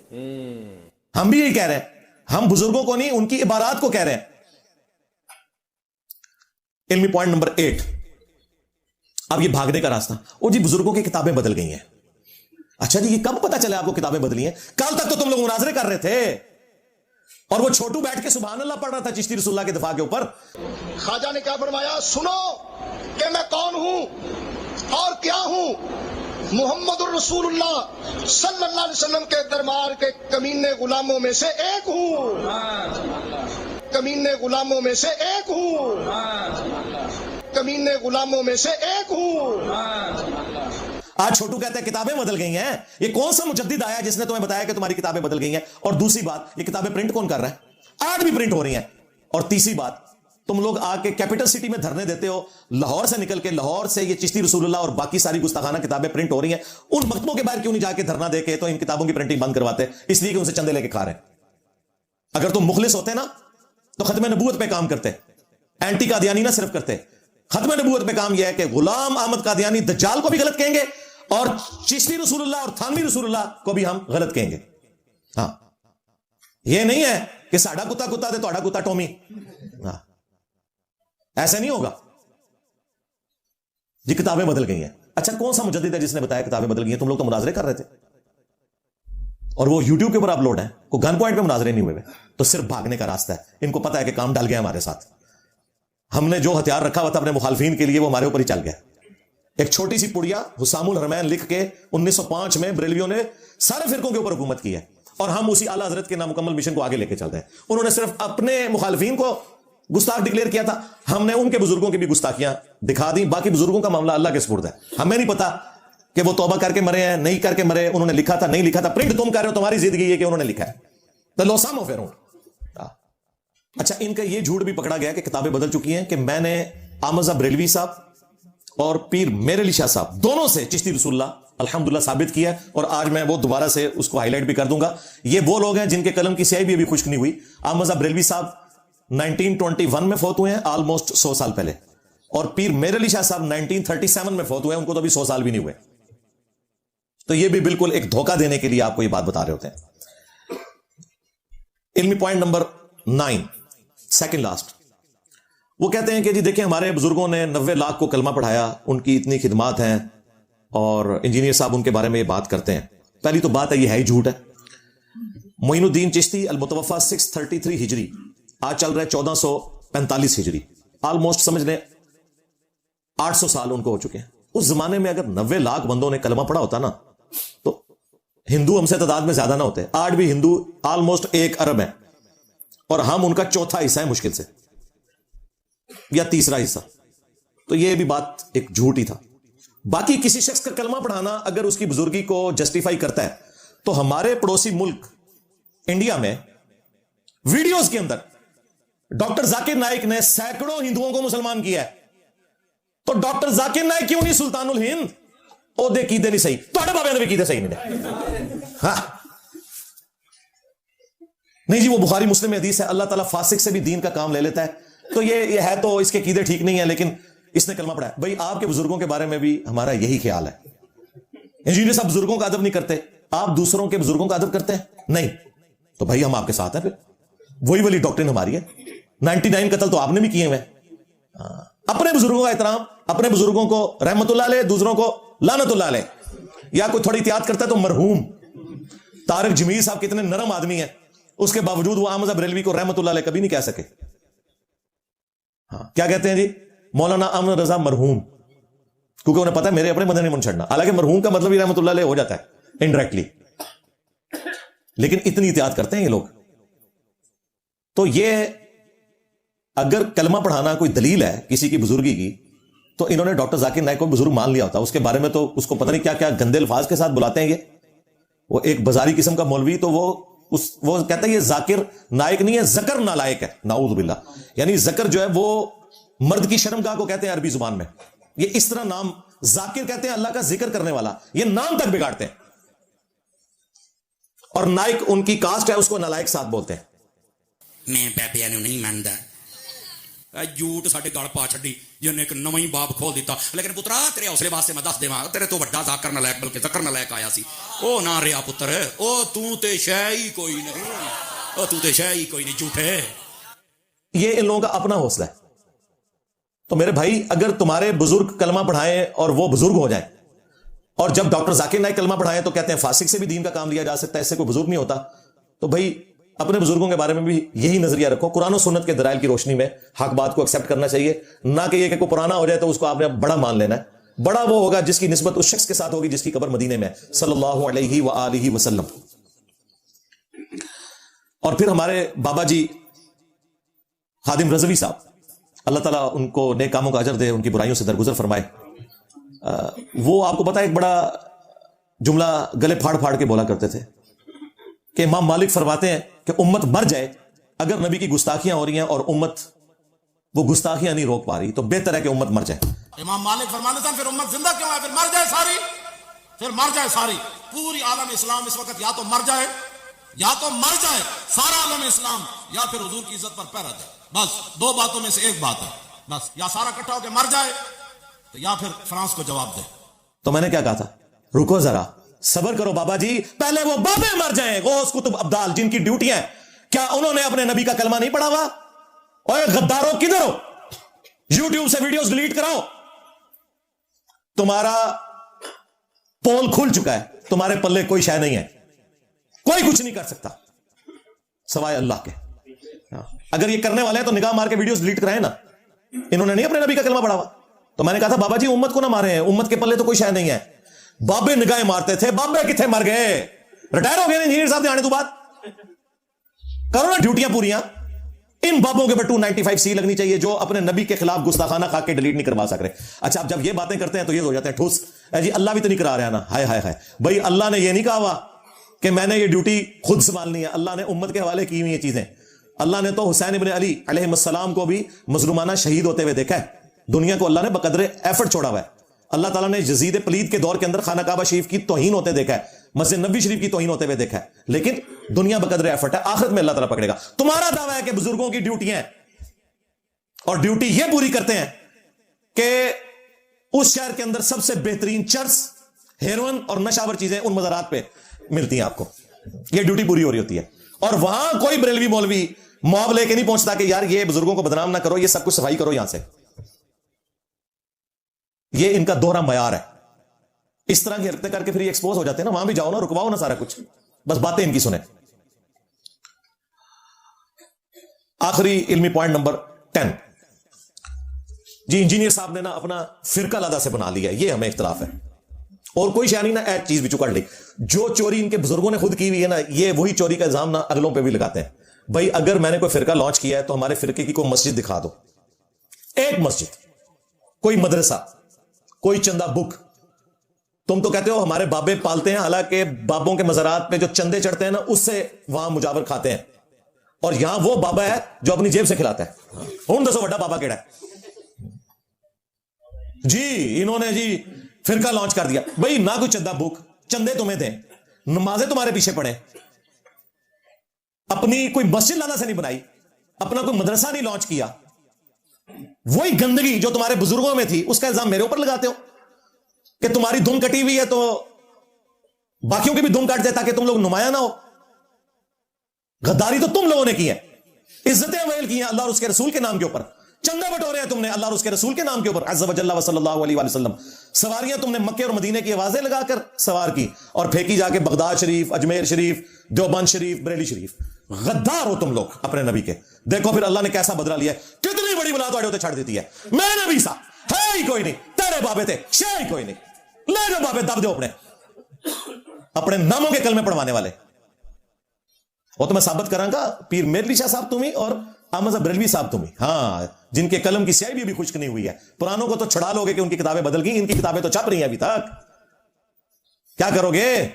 हम भी यही कह रहे हैं, हम बुजुर्गों को नहीं, उनकी इबारात को कह रहे हैं। इल्मी पॉइंट नंबर 8, अब ये भागने का रास्ता। ओ जी, बुजुर्गों की किताबें बदल गई हैं। अच्छा जी, ये कब पता चला आपको किताबें बदली हैं? कल तक तो तुम लोग मुनाजरे कर रहे थे, और वो छोटू बैठ के सुभान अल्लाह पढ़ रहा था चिश्ती रसूलुल्लाह के दिफा के ऊपर। ख्वाजा ने क्या फरमाया, सुनो कि मैं कौन हूं और क्या हूं। मुहम्मदुर रसूलुल्लाह सल्लल्लाहु अलैहि वसल्लम के दरबार के कमीने गुलामों में से एक हूं, कमीने गुलामों में से एक हूं, कमीने गुलामों में से एक हूं। आज छोटू कहता है किताबें बदल गई हैं। ये कौन सा मुजद्दिद आया जिसने तुम्हें बताया कि तुम्हारी किताबें बदल गई हैं? और दूसरी बात, ये किताबें प्रिंट कौन कर रहा है? आज भी प्रिंट हो रही हैं। और तीसरी बात, तुम लोग आके कैपिटल सिटी में धरने देते हो, लाहौर से निकल के, लाहौर से ये चिश्ती रसूलुल्लाह और बाकी सारी गुस्ताखाना किताबें प्रिंट हो रही हैं। उन मकतबों के बाहर क्यों नहीं जाके धरना देके तो इन किताबों की प्रिंटिंग बंद करवाते? इसलिए कि उनसे चंदे लेके खा रहे हैं। अगर तुम मुखलिस होते ना, तो खत्म नबूवत पे काम करते, एंटी कादियानी ना सिर्फ करते। खत्म नबूवत पे काम यह है कि गुलाम अहमद कादियानी दज्जाल को भी गलत कहेंगे, और चिश्ती रसूलुल्लाह और थानवी रसूलुल्लाह को भी हम गलत कहेंगे। हां, यह नहीं है कि साडा कुत्ता कुत्ता ते तोड़ा कुत्ता टोमी। हां, ऐसा नहीं होगा जी। किताबें बदल गई हैं। अच्छा, कौन सा मुजद्दिद है जिसने बताया किताबें बदल गई हैं? तुम लोग तो मुनाजरे कर रहे थे, और वो यूट्यूब के ऊपर अपलोड है, कोई गन पॉइंट पे मुनाजरे नहीं हुए। तो सिर्फ भागने का रास्ता है। इनको पता है कि काम डल गया हमारे साथ। हमने जो हथियार रखा हुआ था अपने मुखालफीन के लिए, वो हमारे ऊपर ही चल गया। एक छोटी सी पुड़िया हुसामुल हरमैन लिख के 1905 में बरेलवियों ने सारे फिरकों के ऊपर हुकूमत की है, और हम उसी आला हजरत के नामुकम्मल मिशन को आगे लेके चल रहे हैं। उन्होंने सिर्फ अपने मुखालफीन को गुस्ताख डिक्लेयर किया था, हमने उनके बुजुर्गों की भी गुस्ताखियां दिखा दी। बाकी बुजुर्गों का मामला अल्लाह के सुपुर्द है। हमें नहीं पता कि वो तौबा करके मरे हैं, नहीं करके मरे, उन्होंने लिखा था, नहीं लिखा था। प्रिंट तुम कर रहे हो, तुम्हारी जिंदगी है कि उन्होंने लिखा है। तो लो सम ऑफ योर ओन। अच्छा, इनका ये झूठ भी पकड़ा गया कि किताबें बदल चुकी हैं, कि मैंने आमजा बरेलवी साहब और पीर मेर अली शाह साहब दोनों से चिश्ती रसूलुल्लाह अल्हम्दुलिल्लाह साबित किया है। और आज मैं वो दोबारा से उसको हाईलाइट भी कर दूंगा। ये वो लोग हैं जिनके कलम की स्याही भी अभी खुश्क नहीं हुई। आमजा बरेलवी साहब 1921 में फौत हुए हैं, ऑलमोस्ट 100 साल पहले, और पीर मेर अली शाह साहब 1937 में फौत हुए हैं, उनको तो अभी 100 साल भी नहीं हुए। तो ये भी बिल्कुल एक धोखा देने के लिए आपको ये बात बता रहे होते हैं। इल्मी पॉइंट नंबर 9, सेकंड लास्ट, वो कहते हैं कि जी देखिए, हमारे बुजुर्गों ने 90 लाख को कलमा पढ़ाया, उनकी इतनी खिदमात हैं, और इंजीनियर साहब उनके बारे में ये बात करते हैं। पहली तो बात है, ये है ही झूठ है। मोइनुद्दीन चिश्ती अल-मुतवफ़ा 633 हिजरी, आज चल रहा है 1445 हिजरी, ऑलमोस्ट समझ लें 800 साल उनको हो चुके हैं। उस जमाने में अगर 90 लाख बंदों ने कलमा पढ़ा होता ना, तो हिंदू हमसे तादाद में ज्यादा ना होते। आज भी हिंदू ऑलमोस्ट 1 अरब है, और हम उनका चौथा हिस्सा है मुश्किल से, या तीसरा हिस्सा। तो यह भी बात एक झूठ ही था। बाकी किसी शख्स का कलमा पढ़ाना अगर उसकी बुजुर्गी को जस्टिफाई करता है, तो हमारे पड़ोसी मुल्क इंडिया में वीडियोस के अंदर डॉक्टर जाकिर नाइक ने सैकड़ों हिंदुओं को मुसलमान किया है। तो डॉक्टर जाकिर नाइक क्यों नहीं सुल्तानुल हिंद? ओदे कीदे नहीं सही, ਤੁਹਾਡੇ ਬਾਬਿਆਂ ਦੇ ਵੀ कीदे सही नहीं। हाँ नहीं जी, वो बुखारी मुस्लिम में हदीस है, अल्लाह ताला फासिक से भी दीन का काम ले लेता है। तो ये है, तो इसके कीदे ठीक नहीं है, लेकिन इसने कलमा पढ़ा है। भाई, आपके बुजुर्गों के बारे में भी हमारा यही ख्याल है। इंजीनियर साहब बुजुर्गों का अदब नहीं करते, आप दूसरों के बुजुर्गों का अदब करते हैं? नहीं। तो भाई हम आपके साथ हैं, फिर वही वाली डॉक्ट्रिन हमारी है। 99 कत्ल तो आपने भी किए हुए। अपने बुजुर्गों का एहतराम, अपने बुजुर्गों को रहमतुल्लाह अलैह, दूसरों को लानतुल्लाह अलैह। या कोई थोड़ी एहतियात करता है तो मरहूम तारिक जमील साहब कितने नरम आदमी हैं, उसके बावजूद वो आमजा बरेलवी को रहमतुल्लाह अलैह कभी नहीं कह सके। हाँ, क्या कहते हैं जी? मौलाना अहमद रजा मरहूम, کیونکہ انہیں پتا ہے میرے اپنے بندے نہیں من چھڑنا. حالانکہ مرحوم کا مطلب ہی رحمۃ اللہ علیہ ہو جاتا ہے انڈائریکٹلی, لیکن اتنی احتیاط کرتے ہیں یہ لوگ. تو یہ اگر کلمہ پڑھانا کوئی دلیل ہے کسی کی بزرگی کی, تو انہوں نے ڈاکٹر ذاکر نائک کو بزرگ مان لیا ہوتا. اس کے بارے میں تو اس کو پتہ نہیں کیا کیا گندے الفاظ کے ساتھ بلاتے ہیں. یہ وہ ایک بازاری قسم کا مولوی, تو وہ کہتا ہے یہ ذاکر نائک نہیں ہے, ذکر نالائک ہے, نعوذ باللہ. یعنی ذکر جو ہے وہ مرد کی شرمگاہ کو کہتے ہیں عربی زبان میں. یہ اس طرح نام ذاکر کہتے ہیں اللہ کا ذکر کرنے والا, یہ نام تک بگاڑتے ہیں. اور نائک ان کی کاسٹ ہے, اس کو نالائک ساتھ بولتے ہیں. میں بابیاں نوں نہیں ماندا, جھوٹ ساڈے گل پا چھڈی جن ایک نواں ہی باب کھول دیتا. لیکن پترا تیرے حوصلے واسطے میں دس دیواں, تیرے تو وڈا ذاکر نالائک بلکہ ذکر نالائک آیا سی. او نہ رہیا پتر, او تو تے شے ہی کوئی نہیں, او تو تے شے ہی کوئی نہیں, جھوٹے. یہ ان لوگوں کا اپنا حوصلہ ہے. تو میرے بھائی اگر تمہارے بزرگ کلمہ پڑھائیں اور وہ بزرگ ہو جائیں, اور جب ڈاکٹر ذاکر نائک کلمہ پڑھائیں تو کہتے ہیں فاسق سے بھی دین کا کام لیا جا سکتا ہے, اس سے کوئی بزرگ نہیں ہوتا. تو بھائی اپنے بزرگوں کے بارے میں بھی یہی نظریہ رکھو, قرآن و سنت کے دلائل کی روشنی میں حق بات کو ایکسپٹ کرنا چاہیے, نہ کہ یہ کہ کوئی پرانا ہو جائے تو اس کو آپ نے بڑا مان لینا ہے. بڑا وہ ہوگا جس کی نسبت اس شخص کے ساتھ ہوگی جس کی قبر مدینے میں صلی اللہ علیہ وآلہ وسلم. اور پھر ہمارے بابا جی خادم رضوی صاحب, اللہ تعالیٰ ان کو نیک کاموں کا اجر دے, ان کی برائیوں سے درگزر فرمائے. وہ آپ کو پتا ایک بڑا جملہ گلے پھاڑ پھاڑ کے بولا کرتے تھے کہ امام مالک فرماتے ہیں کہ امت مر جائے اگر نبی کی گستاخیاں ہو رہی ہیں اور امت وہ گستاخیاں نہیں روک پا رہی, تو بہتر ہے کہ امت مر جائے. امام مالک فرماتے ہیں پھر امت زندہ کیوں ہے, پھر مر جائے ساری, پھر مر جائے ساری. پوری عالم اسلام اس وقت یا تو مر جائے سارا عالم اسلام, یا پھر حضور کی عزت پر پیر آ جائے. بس دو باتوں میں سے ایک بات ہے, بس یا سارا اکٹھا ہو کے مر جائے تو یا پھر فرانس کو جواب دے. تو میں نے کیا کہا تھا, رکو ذرا, صبر کرو بابا جی, پہلے وہ بابے مر جائیں, غوث کتب ابدال جن کی ڈیوٹی ہے, کیا انہوں نے اپنے نبی کا کلمہ نہیں پڑھا ہوا؟ اوے غدارو کدھر ہو, یوٹیوب سے ویڈیوز ڈیلیٹ کراؤ. تمہارا پول کھل چکا ہے, تمہارے پلے کوئی شے نہیں ہے, کوئی کچھ نہیں کر سکتا سوائے اللہ کے. اگر یہ کرنے والے ہیں تو نگاہ مار کے ویڈیوز ڈیلیٹ کرائیں نا, انہوں نے نہیں اپنے نبی کا کلمہ پڑھا ہوا. تو میں نے کہا تھا بابا جی امت کو نہ مارے ہیں, امت کے پلے تو کوئی شے نہیں ہے. بابے نگاہیں مارتے تھے, بابے کتنے مر گئے, ریٹائر ہو گئے انجینئر صاحب نے آنے تو بعد. کرو نا ڈیوٹیاں پوریاں. ان بابوں کے 295C لگنی چاہیے جو اپنے نبی کے خلاف گستاخانہ خاک کے ڈیلیٹ نہیں کروا سک رہے. اچھا اب جب یہ باتیں کرتے ہیں تو یہ ہو جاتے ہیں ٹھوس, جی اللہ بھی تو نہیں کرا رہا نا, ہائے ہائے ہائے. بھائی اللہ نے یہ نہیں کہا ہوا کہ میں نے یہ ڈیوٹی خود سنبھالنی ہے, اللہ نے امت کے حوالے کی ہوئی یہ چیزیں. اللہ نے تو حسین ابن علی علیہ السلام کو بھی مظلومانہ شہید ہوتے ہوئے دیکھا ہے. دنیا کو اللہ نے بقدر ایفرٹ چھوڑا ہوا ہے. اللہ تعالیٰ نے یزید پلید کے دور کے اندر خانہ کعبہ شریف کی توہین ہوتے دیکھا ہے, مسجد نبوی شریف کی توہین ہوتے ہوئے دیکھا ہے, لیکن دنیا بقدر ایفرٹ ہے. آخرت میں اللہ تعالیٰ پکڑے گا. تمہارا دعویٰ ہے کہ بزرگوں کی ڈیوٹیاں ہیں, اور ڈیوٹی یہ پوری کرتے ہیں کہ اس شہر کے اندر سب سے بہترین چرس, ہیروئن اور نشاور چیزیں ان مزارات پہ ملتی ہیں آپ کو, یہ ڈیوٹی پوری ہو رہی ہوتی ہے. اور وہاں کوئی بریلوی مولوی مواب لے کے نہیں پہنچتا کہ یار یہ بزرگوں کو بدنام نہ کرو, یہ سب کچھ صفائی کرو یہاں سے. یہ ان کا دوہرا معیار ہے. اس طرح کی حرکتیں کر کے پھر یہ ایکسپوز ہو جاتے ہیں نا, وہاں بھی جاؤ نا, رکواؤ نا سارا کچھ, بس باتیں ان کی سنیں. آخری علمی پوائنٹ نمبر 10, جی انجینئر صاحب نے نا اپنا فرقہ لادہ سے بنا لیا, یہ ہمیں اختلاف ہے. اور کوئی شے نہیں نا, ایک چیز بھی چکڑ لی. جو چوری ان کے بزرگوں نے خود کی ہوئی ہے نا, یہ وہی چوری کا الزام نا اگلوں پہ بھی لگاتے ہیں. بھائی اگر میں نے کوئی فرقہ لانچ کیا ہے تو ہمارے فرقے کی کوئی مسجد دکھا دو, ایک مسجد, کوئی مدرسہ, کوئی چندہ بک. تم تو کہتے ہو ہمارے بابے پالتے ہیں, حالانکہ بابوں کے مزارات پہ جو چندے چڑھتے ہیں نا اس سے وہاں مجاور کھاتے ہیں, اور یہاں وہ بابا ہے جو اپنی جیب سے کھلاتا ہے. ہوں دسو بڑا بابا کیڑا ہے جی؟ انہوں نے جی فرقہ لانچ کر دیا. بھائی نہ کوئی چندہ بک, چندے تمہیں دیں, نمازیں تمہارے پیچھے پڑھیں, اپنی کوئی مسجد لانا سے نہیں بنائی, اپنا کوئی مدرسہ نہیں لانچ کیا. وہی گندگی جو تمہارے بزرگوں میں تھی اس کا الزام میرے اوپر لگاتے ہو کہ تمہاری دم کٹی ہوئی ہے تو باقیوں کی بھی دم کاٹ دے تاکہ تم لوگ نمایاں نہ ہو. غداری تو تم لوگوں نے کی ہے, عزتیں اویل کی ہیں اللہ اور اس کے رسول کے نام کے اوپر, چندے بٹورے ہیں تم نے اللہ اور اس کے رسول کے نام کے اوپر, عز و جل و صلی اللہ علیہ وسلم. سواریاں تم نے مکے اور مدینے کی آوازیں لگا کر سوار کی اور پھینکی جا کے بغداد شریف, اجمیر شریف, دیوبند شریف, بریلی شریف. غدار ہو تم لوگ اپنے نبی کے. دیکھو پھر اللہ نے کیسا بدلہ لیا ہے, کتنی بڑی بلا تو ہوتے چھڑ دیتی ہے. میں نبی سا ہے ہی کوئی نہیں, تیرے بابے تھے, شے ہی کوئی نہیں, لے جاؤ بابے, دب دو اپنے ناموں کے کلمے پڑھوانے والے. وہ تو میں ثابت کراں گا, پیر میرلی شاہ صاحب تمہیں اور احمد بریلوی صاحب تمہیں, ہاں, جن کے قلم کی سیاہی بھی ابھی خشک نہیں ہوئی ہے. پرانوں کو تو چھڑا لو گے کہ ان کی کتابیں بدل گئی, ان کی کتابیں تو چھپ رہی ہیں ابھی تک, کیا کرو گے؟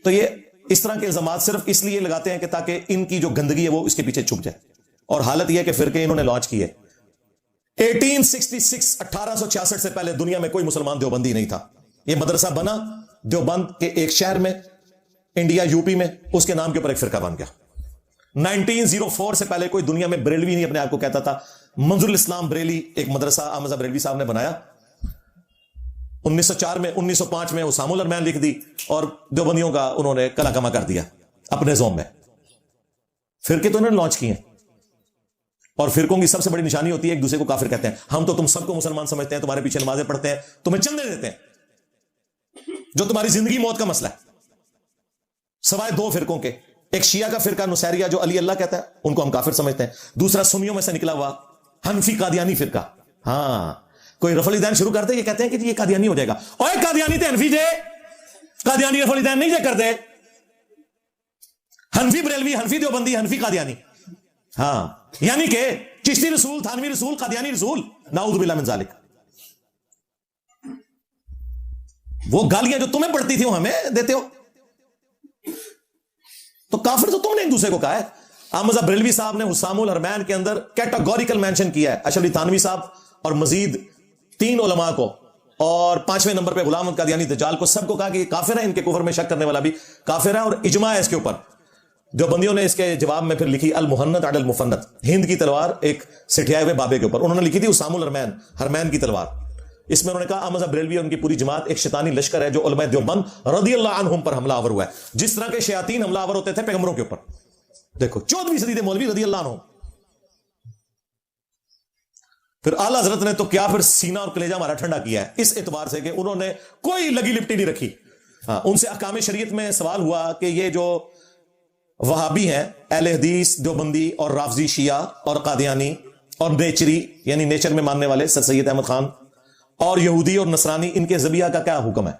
تو یہ اس طرح کے الزامات صرف اس لیے لگاتے ہیں کہ تاکہ ان کی جو گندگی ہے وہ اس کے پیچھے چھپ جائے. اور حالت یہ ہے کہ فرقے انہوں نے لانچ کیے 1866, 1866 سے پہلے دنیا میں کوئی مسلمان دیوبندی نہیں تھا. یہ مدرسہ بنا دیوبند کے ایک شہر میں, انڈیا یو پی میں, اس کے نام کے اوپر ایک فرقہ بن گیا. 1904 سے پہلے کوئی دنیا میں بریلوی نہیں اپنے آپ کو کہتا تھا. منظور الاسلام بریلی ایک مدرسہ احمد بریلوی صاحب نے بنایا 1904 میں. 1905 میں اسام الرحمن لکھ دی اور دیوبندیوں کا انہوں نے کلا کما کر دیا اپنے زوم میں. فرقے تو انہوں نے لانچ کیے ہیں, اور فرقوں کی سب سے بڑی نشانی ہوتی ہے ایک دوسرے کو کافر کہتے ہیں. ہم تو تم سب کو مسلمان سمجھتے ہیں, تمہارے پیچھے نمازیں پڑھتے ہیں, تمہیں چندے دیتے ہیں, جو تمہاری زندگی موت کا مسئلہ ہے, سوائے دو فرقوں کے. ایک شیعہ کا فرقہ نصیریہ جو علی اللہ کہتا ہے, ان کو ہم کافر سمجھتے ہیں. دوسرا سنیوں میں سے نکلا ہوا حنفی قادیانی فرقہ. ہاں, کوئی رفع الدین شروع کرتے, یہ کہتے ہیں کہ یہ قادیانی ہو جائے گا. اوے قادیانی تے حنفی جے, قادیانی رفع الدین نہیں جے کر دے, حنفی بریلوی, حنفی دیوبندی, حنفی قادیانی. ہاں, یعنی کہ چشتی رسول, تھانوی رسول, قادیانی رسول, نعوذ باللہ من ذالک. وہ گالیاں جو تمہیں پڑتی تھی وہ ہمیں دیتے ہو, تو کافر تو تم نے ایک دوسرے کو کہا ہے. احمد بریلوی صاحب نے حسام الحرمین کے اندر کیٹاگوریکل مینشن کیا ہے اشرف علی تھانوی صاحب اور مزید 3 علماء کو, اور 5ویں نمبر پہ غلام احمد قادیانی دجال کو, سب کو کہا کہ یہ کافر ہے, ان کے کفر میں شک کرنے والا بھی کافر ہے, اور اجماع ہے اس کے اوپر. دیوبندیوں نے اس کے جواب میں پھر لکھی المحنت علی المفنت, ہند کی تلوار ایک سٹھیائے ہوئے بابے کے اوپر. انہوں نے لکھی تھی حسام الحرمین, حرمین کی تلوار. اس میں انہوں نے کہا احمد بریلوی اور ان کی پوری جماعت ایک شیطانی لشکر ہے جو علماء دیوبند رضی اللہ عنہم پر حملہ آور ہوا ہے, جس طرح کے شیاطین حملہ آور ہوتے تھے پیغمبروں کے اوپر. دیکھو 14ویں صدی کے مولوی رضی اللہ عنہ. پھر اعلیٰ حضرت نے تو کیا پھر سینہ اور کلیجہ ہمارا ٹھنڈا کیا ہے اس اعتبار سے کہ انہوں نے کوئی لگی لپٹی نہیں رکھی. ہاں, ان سے احکام شریعت میں سوال ہوا کہ یہ جو وہابی ہیں, اہل حدیث, دیوبندی اور رافضی شیعہ اور قادیانی اور نیچری یعنی نیچر میں ماننے والے سر سید احمد خان اور یہودی اور نصرانی, ان کے ذبیحہ کا کیا حکم ہے؟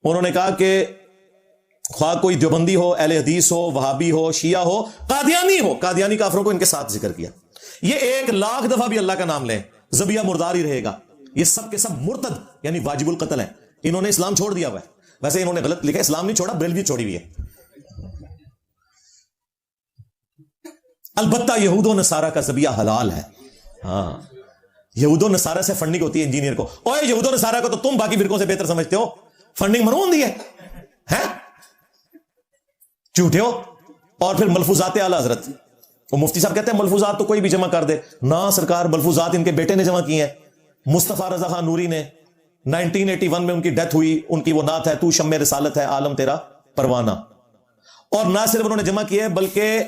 انہوں نے کہا کہ خواہ کوئی دیوبندی ہو, اہل حدیث ہو, وہابی ہو, شیعہ ہو, قادیانی ہو, قادیانی کافروں کو ان کے ساتھ ذکر کیا. یہ 1,00,000 دفعہ بھی اللہ کا نام لیں ذبیحہ مردار ہی رہے گا. یہ سب کے سب مرتد یعنی واجب القتل ہیں. انہوں نے اسلام چھوڑ دیا ہوا ہے. ویسے انہوں نے غلط لکھا, اسلام نہیں چھوڑا, بریلوی چھوڑی ہوئی ہے. البتہ یہود و نصارہ کا ذبیحہ حلال ہے. ہاں, یہود و نصارہ سے فنڈنگ ہوتی ہے انجینئر کو. اوے یہود و نصارہ کو تو تم باقی فرقوں سے بہتر سمجھتے ہو, فنڈنگ مرون دی ہے, جھوٹے ہو. اور پھر ملفوظات اعلی حضرت, وہ مفتی صاحب کہتے ہیں ملفوظات تو کوئی بھی جمع کر دے. نہ سرکار, ملفوظات ان کے بیٹے نے جمع کیے ہیں, مصطفیٰ رضا خان نوری نے. 1981 میں ان کی ڈیتھ ہوئی, ان کی وہ نعت ہے تو شمع رسالت ہے عالم تیرا پروانہ. اور نہ صرف انہوں نے جمع کیے بلکہ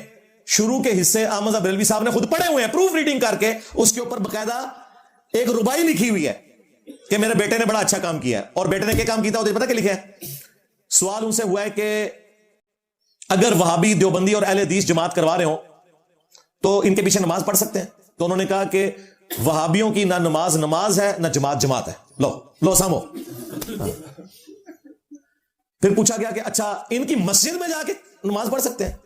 شروع کے حصے احمد بریلوی صاحب نے خود پڑھے ہوئے ہیں, پروف ریڈنگ کر کے. اس کے اوپر باقاعدہ ایک ربائی لکھی ہوئی ہے کہ میرے بیٹے نے بڑا اچھا کام کیا ہے. اور بیٹے نے کیا کام کیا تھا, پتا کہ لکھا ہے؟ سوال ان سے ہوا ہے کہ اگر وہابی, دیوبندی اور اہل حدیث جماعت کروا رہے ہوں تو ان کے پیچھے نماز پڑھ سکتے ہیں؟ تو انہوں نے کہا کہ وہابیوں کی نہ نماز ہے نہ جماعت ہے. لو سامو. پھر پوچھا گیا کہ اچھا ان کی مسجد میں جا کے نماز پڑھ سکتے ہیں؟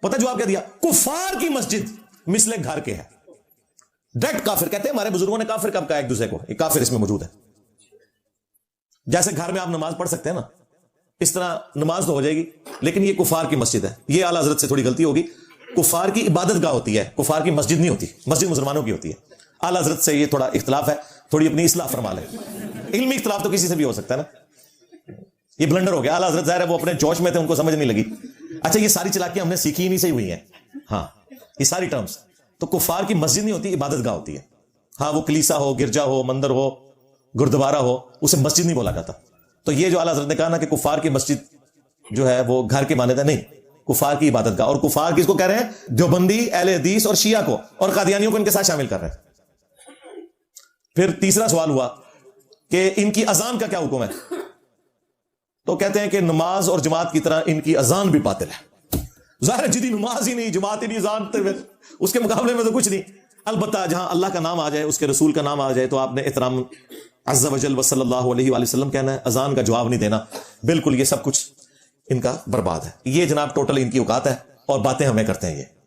پتہ جواب کیا دیا, کفار کی مسجد مثل گھر کے ہے. ڈائریکٹ کافر کہتے ہیں. ہمارے بزرگوں نے کافر کب کہا ایک دوسرے کو, ایک کافر اس میں موجود ہے. جیسے گھر میں آپ نماز پڑھ سکتے ہیں نا, اس طرح نماز تو ہو جائے گی, لیکن یہ کفار کی مسجد ہے. یہ اعلیٰ حضرت سے تھوڑی غلطی ہوگی. کفار کی عبادت گاہ ہوتی ہے, کفار کی مسجد نہیں ہوتی, مسجد مسلمانوں کی ہوتی ہے. اعلیٰ حضرت سے یہ تھوڑا اختلاف ہے, تھوڑی اپنی اصلاح فرما لیں. علمی اختلاف تو کسی سے بھی ہو سکتا ہے نا, یہ بلنڈر ہو گیا. اعلیٰ حضرت ظاہر ہے وہ اپنے جوش میں تھے, ان کو سمجھ نہیں لگی. اچھا, یہ ساری چلاکیاں ہم نے سیکھی ہی نہیں صحیح ہوئی ہیں. ہاں, یہ ساری ٹرمز. تو کفار کی مسجد نہیں ہوتی, عبادت گاہ ہوتی ہے. ہاں, وہ کلیسا ہو, گرجا ہو, مندر ہو, گردوارا ہو, اسے مسجد نہیں بولا جاتا. تو یہ جو اعلیٰ حضرت نے کہا نا کہ کفار کی مسجد جو ہے وہ گھر کے مانند ہے, نہیں, کفار کی عبادت گاہ. اور کفار کس کو کہہ رہے ہیں؟ دیوبندی, اہل حدیث اور شیعہ کو, اور قادیانیوں کو ان کے ساتھ شامل کر رہے ہیں. پھر تیسرا سوال ہوا کہ ان کی اذان کا کیا حکم ہے؟ تو کہتے ہیں کہ نماز اور جماعت کی طرح ان کی اذان بھی باطل ہے. ظاہر ہے جدی نماز ہی نہیں, جماعت ہی نہیں, اذان اس کے مقابلے میں تو کچھ نہیں. البتہ جہاں اللہ کا نام آ جائے، اس کے رسول کا نام آ جائے، تو آپ نے احترام عز و جل و صلی اللہ علیہ وآلہ وسلم کہنا ہے، اذان کا جواب نہیں دینا. بالکل یہ سب کچھ ان کا برباد ہے. یہ جناب ٹوٹل ان کی اوقات ہے اور باتیں ہمیں کرتے ہیں یہ.